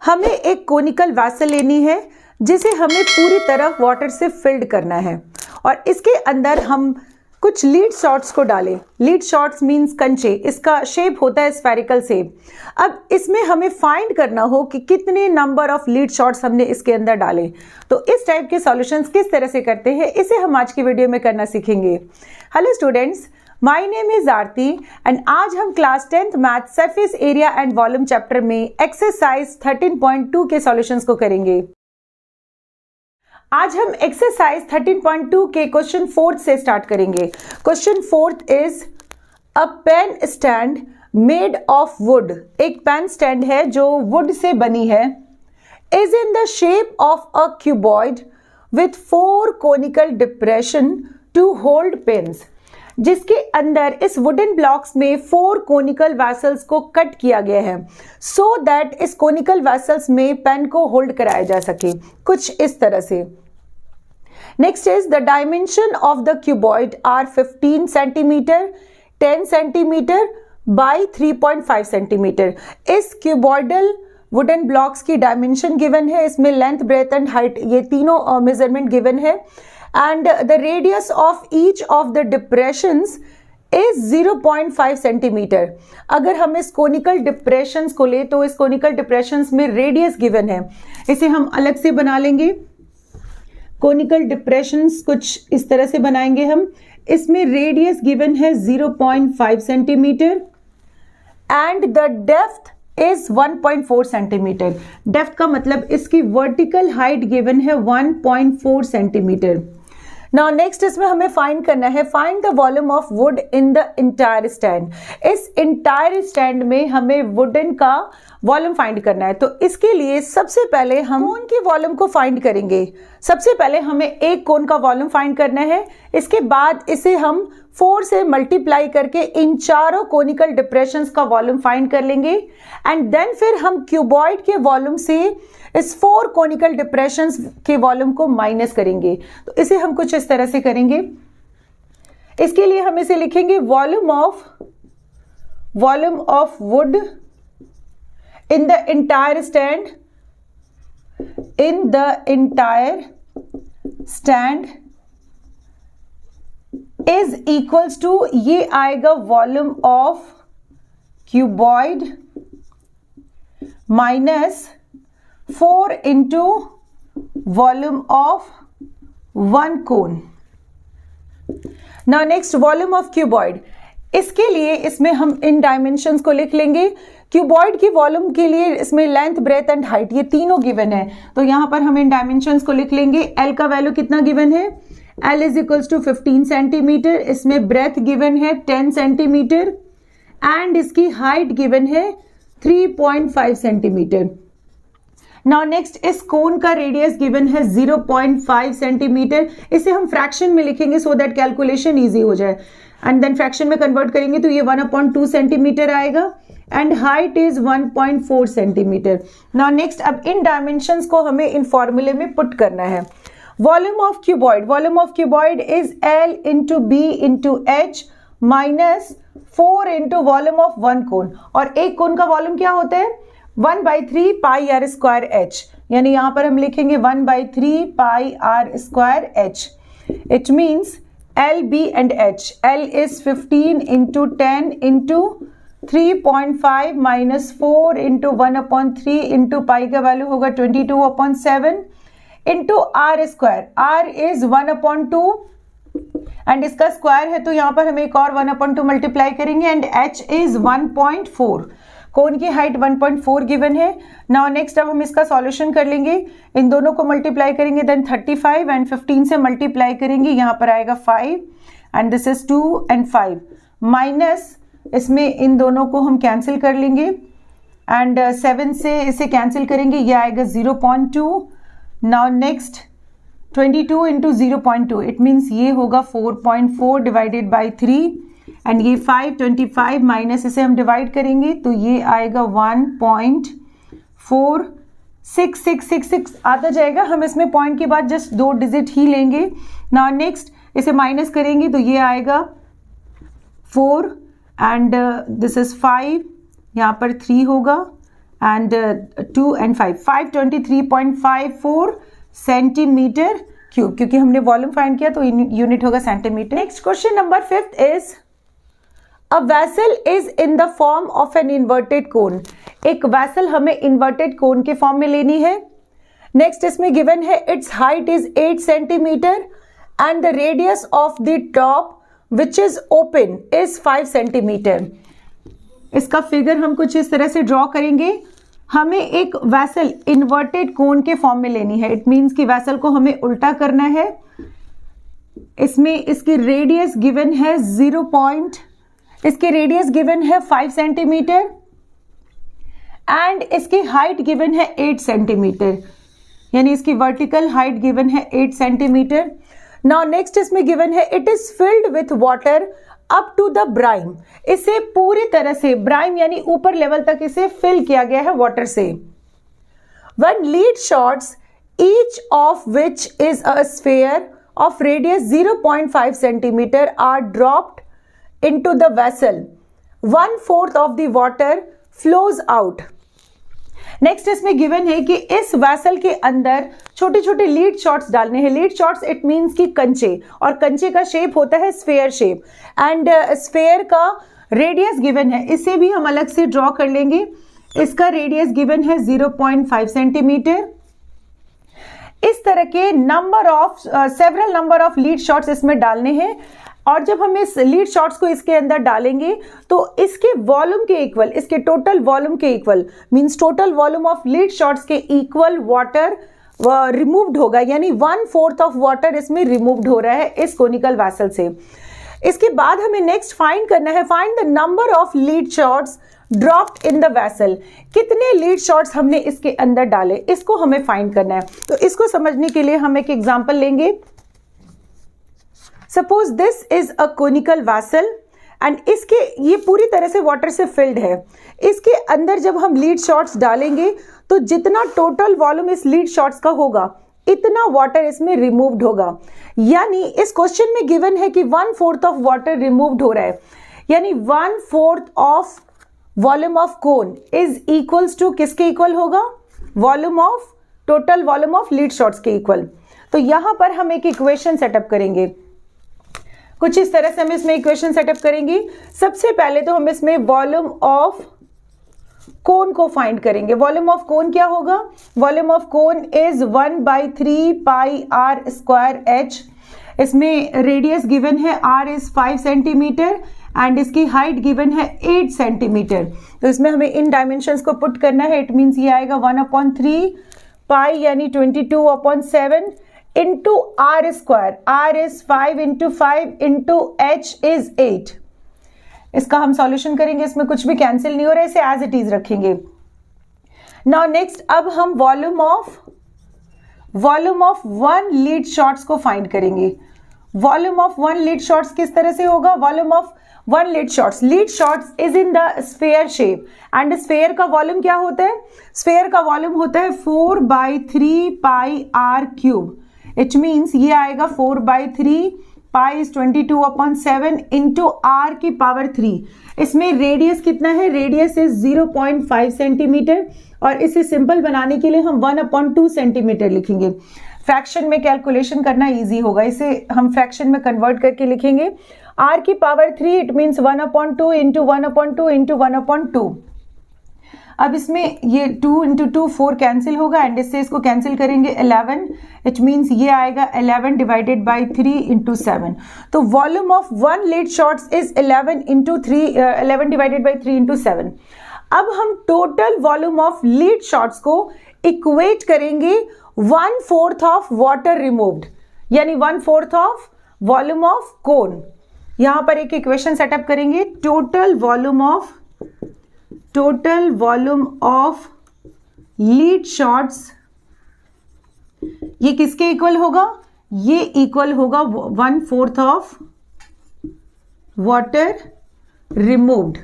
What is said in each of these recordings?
हमें एक conical vessel लेनी है जिसे हमें पूरी तरह वाटर से फिल्ड करना है और इसके अंदर हम कुछ लीड शॉट्स को डालें। लीड शॉट्स मीन्स कंचे, इसका शेप होता है स्फेरिकल शेप। अब इसमें हमें फाइंड करना हो कि कितने नंबर ऑफ लीड शॉट्स हमने इसके अंदर डाले। तो इस टाइप के सॉल्यूशंस किस तरह से करते हैं इसे हम आज की वीडियो में करना सीखेंगे। Hello students, my name is Aarti and आज हम class 10th math surface area and volume chapter में एक्सरसाइज 13.2 के सॉल्यूशंस को करेंगे। आज हम एक्सरसाइज 13.2 के क्वेश्चन 4 से स्टार्ट करेंगे। Question 4 is a pen stand made of wood. एक पेन स्टैंड है जो वुड से बनी है, is in the shape of a cuboid with 4 conical depression to hold pens. जिसके अंदर इस वुडन ब्लॉक्स में 4 कोनिकल वैसल्स को कट किया गया है सो दैट इस कोनिकल वैसल्स में पेन को होल्ड कराया जा सके, कुछ इस तरह से। Next is the dimension of the cuboid are 15 centimetre, 10 centimetre by 3.5 centimetre. इस क्यूबॉइडल वुडन ब्लॉक्स की डायमेंशन गिवन है, इसमें लेंथ, ब्रेथ एंड हाइट ये तीनों मेजरमेंट गिवन है and the radius of each of the depressions is 0.5 centimetre. अगर हम इस कोनिकल डिप्रेशंस को ले तो इस कोनिकल डिप्रेशंस में रेडियस गिवन है, इसे हम अलग से बना लेंगे। कोनिकल डिप्रेशंस कुछ इस तरह से बनाएंगे हम। इसमें रेडियस गिवन है 0.5 centimetre and the depth is 1.4 centimetre. Depth का मतलब इसकी वर्टिकल हाइट गिवन है 1.4 सेंटीमीटर। नाउ नेक्स्ट इसमें हमें फाइंड करना है, find the volume of would in the entire stand. इस इंटायर स्टैंड में हमें वुडन का वॉल्यूम फाइंड करना है। तो इसके लिए सबसे पहले हम कोन की वॉल्यूम को फाइंड करेंगे। सबसे पहले हमें एक कोन का वॉल्यूम फाइंड करना है, इसके बाद इसे हम 4 से मल्टीप्लाई करके इन चारों कोनिकल डिप्रेशंस का वॉल्यूम फाइंड कर लेंगे एंड देन फिर हम क्यूबॉइड के वॉल्यूम से इस 4 कोनिकल डिप्रेशंस के वॉल्यूम को माइनस करेंगे। तो इसे हम कुछ इस तरह से करेंगे। इसके लिए हम इसे लिखेंगे volume of would in the entire stand is equals to, ये आएगा volume of cuboid minus 4 into volume of 1 cone. Now next volume of cuboid, इसके लिए इसमें हम इन डायमेंशंस को लिख लेंगे। क्यूबॉइड की वॉल्यूम के लिए इसमें लेंथ, ब्रेथ एंड हाइट ये तीनों गिवन है, तो यहां पर हम इन डायमेंशंस को लिख लेंगे। एल का वैल्यू कितना गिवन है, L is equals to 15 centimetre, इसमें ब्रेथ गिवन है 10 सेंटीमीटर एंड इसकी हाइट गिवन है 3.5 सेंटीमीटर। नाउ नेक्स्ट इस कोन का रेडियस गिवन है 0.5 सेंटीमीटर। इसे हम फ्रैक्शन में लिखेंगे सो दैट कैलकुलेशन इजी हो जाए एंड देन फ्रैक्शन में कन्वर्ट करेंगे तो ये 1/2 सेंटीमीटर आएगा and height is 1.4 centimetre. Now next अब इन डायमेंशंस को हमें इन फॉर्मूले में पुट करना है। Volume of cuboid is L into B into H minus 4 into volume of 1 cone. और एक कोन का वॉल्यूम क्या होता है, 1/3 पाई आर स्क्वायर एच, यानी यहां पर हम लिखेंगे 1/3 pi R square H. It means L, B and H. L is 15 into 10 into 3.5 minus 4 into 1/3 into pi का वैल्यू होगा 22/7 into R square. R is 1/2 and इसका स्क्वायर है तो यहाँ पर हम एक और 1/2 मल्टीप्लाई करेंगे एंड H is 1.4। कोन की हाइट 1.4 गिवन है। नाउ नेक्स्ट अब हम इसका सॉल्यूशन कर लेंगे, इन दोनों को मल्टीप्लाई करेंगे देन 35 एंड 15 से मल्टीप्लाई करेंगे, यहाँ पर आएगा 5 and this is 2 and 5 minus इसमें इन दोनों को हम कैंसिल कर लेंगे एंड 7 से इसे कैंसिल करेंगे, ये आएगा 0.2। Now next 22 into 0.2 it means ये होगा 4.4 डिवाइडेड बाई 3 एंड ये 525 माइनस इसे हम डिवाइड करेंगे तो ये आएगा 1.46666 आता जाएगा। हम इसमें पॉइंट के बाद जस्ट 2 डिजिट ही लेंगे। नाउ नेक्स्ट इसे माइनस करेंगे तो ये आएगा 4 एंड दिस इज 5, यहाँ पर 3 होगा and 2 and 5, 523.54 सेंटीमीटर क्यूब, क्योंकि हमने वॉल्यूम फाइंड किया तो यूनिट होगा centimetre. Next question number 5 is a vessel is in the form of an inverted कोन। एक वैसल हमें इन्वर्टेड कोन के फॉर्म में लेनी है। नेक्स्ट इसमें गिवन है it's height is 8 centimetre and the radius of the top which is open is 5 centimetre. इसका figure हम कुछ इस तरह से ड्रॉ करेंगे। हमें एक वैसल इन्वर्टेड कोन के फॉर्म में लेनी है। इट मीन्स कि वैसल को हमें उल्टा करना है। इसमें इसकी रेडियस गिवन है इसकी रेडियस गिवन है 5 सेंटीमीटर एंड इसकी हाइट गिवन है 8 सेंटीमीटर, यानी इसकी वर्टिकल हाइट गिवन है 8 सेंटीमीटर। नाउ नेक्स्ट इसमें गिवन है it is filled with water up to the brim. इसे पूरी तरह से ब्राइम यानी ऊपर लेवल तक इसे फिल किया गया है वाटर से। One lead shots each of which is a sphere of radius 0.5 centimetre are dropped into the vessel, 1/4 of the water flows out। Next इसमें गिवन है कि इस वैसल के अंदर छोटे छोटे लीड शॉट्स डालने हैं। लीड शॉट्स इट मीन्स कि कंचे, और कंचे का शेप होता है स्फेयर शेप एंड स्फेयर का रेडियस गिवन है। इसे भी हम अलग से ड्रॉ कर लेंगे। इसका रेडियस गिवन है 0.5 सेंटीमीटर। इस तरह के several number of lead shots इसमें डालने हैं और जब हम इस लीड शॉट्स को इसके अंदर डालेंगे तो इसके वॉल्यूम के इक्वल, इसके टोटल वॉल्यूम के equal means total volume of lead shots के इक्वल वाटर रिमूव्ड होगा, यानी 1/4 ऑफ वाटर इसमें रिमूव्ड हो रहा है इस कोनिकल वैसल से। इसके बाद हमें नेक्स्ट फाइंड करना है, find the number of lead shots dropped in the vessel. कितने लीड शॉट्स हमने इसके अंदर डाले, इसको हमें फाइंड करना है। तो इसको समझने के लिए हम एक एग्जांपल लेंगे। Suppose this is a conical vessel and इसके ये पूरी तरह से वाटर से फिल्ड है। इसके अंदर जब हम लीड शॉट्स डालेंगे तो जितना टोटल वॉल्यूम इस लीड शॉट्स का होगा इतना वाटर इसमें रिमूव्ड होगा। यानी इस क्वेश्चन में गिवन है कि 1/4 ऑफ वाटर रिमूव्ड हो रहा है, यानी 1/4 of volume of cone is equals to किसके इक्वल होगा, volume of total volume of lead shots के इक्वल। तो यहां पर हम एक इक्वेशन सेटअप करेंगे। कुछ इस तरह से हम इसमें इक्वेशन सेटअप करेंगे। सबसे पहले तो हम इसमें वॉल्यूम ऑफ कोन को फाइंड करेंगे। वॉल्यूम ऑफ कोन क्या होगा, volume of cone is 1/3 pi R square H. इसमें रेडियस गिवन है r इज 5 सेंटीमीटर एंड इसकी हाइट गिवन है 8 सेंटीमीटर। तो इसमें हमें इन डायमेंशंस को पुट करना है। इट मीन्स ये आएगा 1/3 पाई यानी 22/7 into R square. R is 5 into 5 into H is 8। इसका हम सॉल्यूशन करेंगे। इसमें कुछ भी कैंसिल नहीं हो रहा है, इसे एज इट इज रखेंगे। नाउ नेक्स्ट अब हम वॉल्यूम ऑफ 1 लीड शॉट्स को फाइंड करेंगे। वॉल्यूम ऑफ 1 लीड शॉट्स किस तरह से होगा, volume of 1 lead shots is in the sphere shape and sphere का वॉल्यूम क्या होता है, स्फेयर का वॉल्यूम होता है 4/3 पाई आर क्यूब। इट मीन्स ये आएगा 4/3 पाई इज 22/7 इंटू आर की पावर 3। इसमें रेडियस कितना है, रेडियस इज 0.5 सेंटीमीटर और इसे सिंपल बनाने के लिए हम 1/2 सेंटीमीटर लिखेंगे। फ्रैक्शन में कैलकुलेशन करना इजी होगा, इसे हम फ्रैक्शन में कन्वर्ट करके लिखेंगे। आर की power 3 it means 1/2 into 1/2 into 1/2। अब इसमें ये 2 इंटू 2 4 कैंसिल होगा एंड इससे इसको कैंसिल करेंगे 11। इट मीन्स ये आएगा 11 डिवाइडेड बाई 3 इंटू 7। तो volume of 1 lead shots is 11 divided by 3 into 7। अब हम total volume of lead shots को इक्वेट करेंगे 1/4 ऑफ वाटर रिमूव्ड, यानी 1/4 ऑफ वॉल्यूम ऑफ कोन। यहां पर एक इक्वेशन सेटअप करेंगे। Total volume of lead shots ये किसके इक्वल होगा, ये इक्वल होगा 1/4 ऑफ वाटर रिमूव्ड,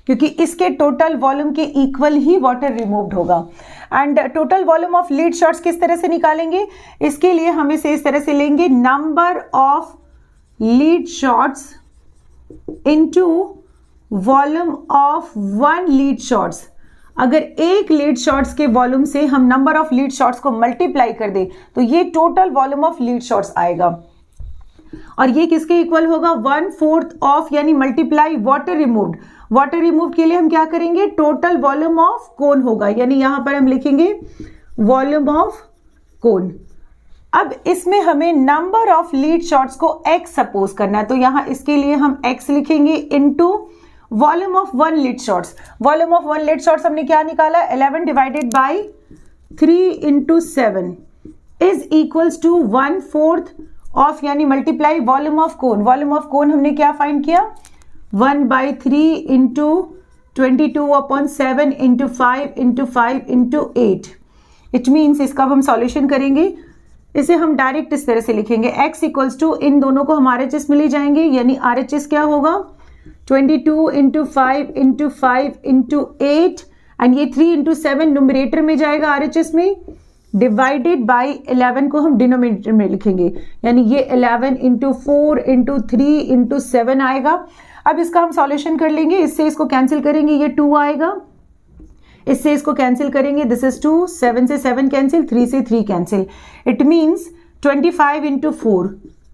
क्योंकि इसके टोटल वॉल्यूम के इक्वल ही वाटर रिमूव्ड होगा। And total volume of lead shots किस तरह से निकालेंगे, इसके लिए हम इसे इस तरह से लेंगे, number of lead shots into volume of 1 lead shots, अगर एक लीड शॉट्स के वॉल्यूम से हम नंबर ऑफ लीड शॉट्स को मल्टीप्लाई कर दे तो ये total volume of lead shots आएगा। और ये किसके इक्वल होगा? 1/4 ऑफ, यानी multiply water removed. Water removed के लिए हम क्या करेंगे? टोटल वॉल्यूम ऑफ कोन होगा, यानी यहां पर हम लिखेंगे वॉल्यूम ऑफ कोन। अब इसमें हमें नंबर ऑफ लीड शॉट्स को x सपोज करना है, तो यहां इसके लिए हम x लिखेंगे into volume of 1 lead shots. Volume of 1 lead shots हमने क्या निकाला? 11 divided by 3 into 7 is equals to 1/4 of, यानी multiply volume of cone. Volume of cone हमने क्या फाइंड किया? 1/3 into 22/7 into 5 into 5 into 8। It means इसका हम सॉल्यूशन करेंगे, इसे हम डायरेक्ट इस तरह से लिखेंगे x इक्वल्स टू, इन दोनों को हम RHS में ले जाएंगे, यानी RHS क्या होगा? 22 इंटू 5 इंटू 5 इंटू 8, एंड ये 3 इंटू 7 न्यूमरेटर में जाएगा RHS में, डिवाइडेड बाई 11 को हम डिनोमिनेटर में लिखेंगे, यानी ये 11 इंटू 4 इंटू 3 इंटू 7 आएगा। अब इसका हम सॉल्यूशन कर लेंगे, इससे इसको कैंसिल करेंगे, ये 2 आएगा, इससे इसको कैंसिल करेंगे, दिस इज 2, 7 से 7 कैंसिल, 3 से 3 cancel. It means 25 into 4,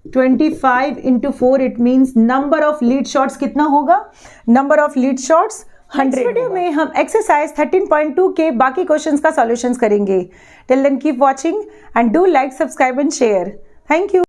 25 into 4, it means number of lead shots कितना होगा? Number of lead shots 100। Video में हम एक्सरसाइज 13.2 के बाकी क्वेश्चंस का सॉल्यूशंस करेंगे। Till then keep watching and do like, subscribe and share. Thank you.